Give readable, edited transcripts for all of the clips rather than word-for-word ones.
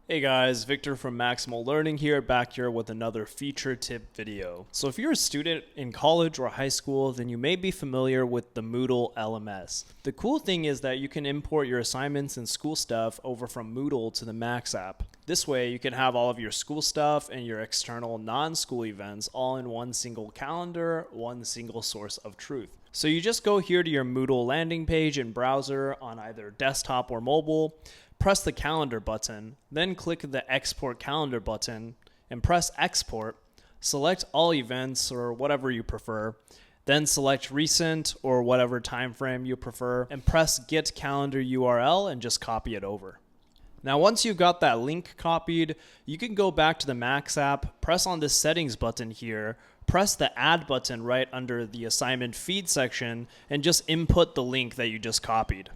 Hey guys, Victor from Maximal Learning here, back here with another feature tip video. So if you're a student in college or high school, then you may be familiar with the Moodle LMS. The cool thing is that you can import your assignments and school stuff over from Moodle to the Max app. This way you can have all of your school stuff and your external non-school events all in one single calendar, one single source of truth. So you just go here to your Moodle landing page in browser on either desktop or mobile, press the calendar button, then click the export calendar button and press export, select all events or whatever you prefer, then select recent or whatever time frame you prefer and press get calendar URL and just copy it over. Now once you've got that link copied, you can go back to the Max app, press on this settings button here, press the add button right under the assignment feed section and just input the link that you just copied.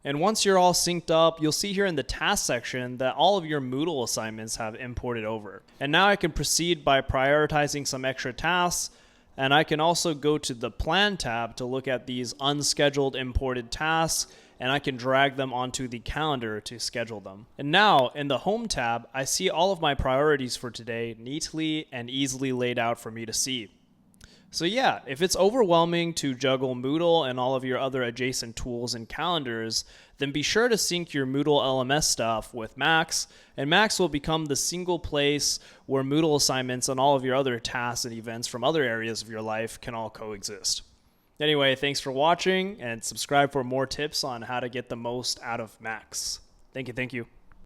And once you're all synced up, you'll see here in the task section that all of your Moodle assignments have imported over. And now I can proceed by prioritizing some extra tasks, and I can also go to the Plan tab to look at these unscheduled imported tasks, and I can drag them onto the calendar to schedule them. And now in the Home tab, I see all of my priorities for today neatly and easily laid out for me to see. So yeah, if it's overwhelming to juggle Moodle and all of your other adjacent tools and calendars, then be sure to sync your Moodle LMS stuff with Max, and Max will become the single place where Moodle assignments and all of your other tasks and events from other areas of your life can all coexist. Anyway, thanks for watching, and subscribe for more tips on how to get the most out of Max. Thank you.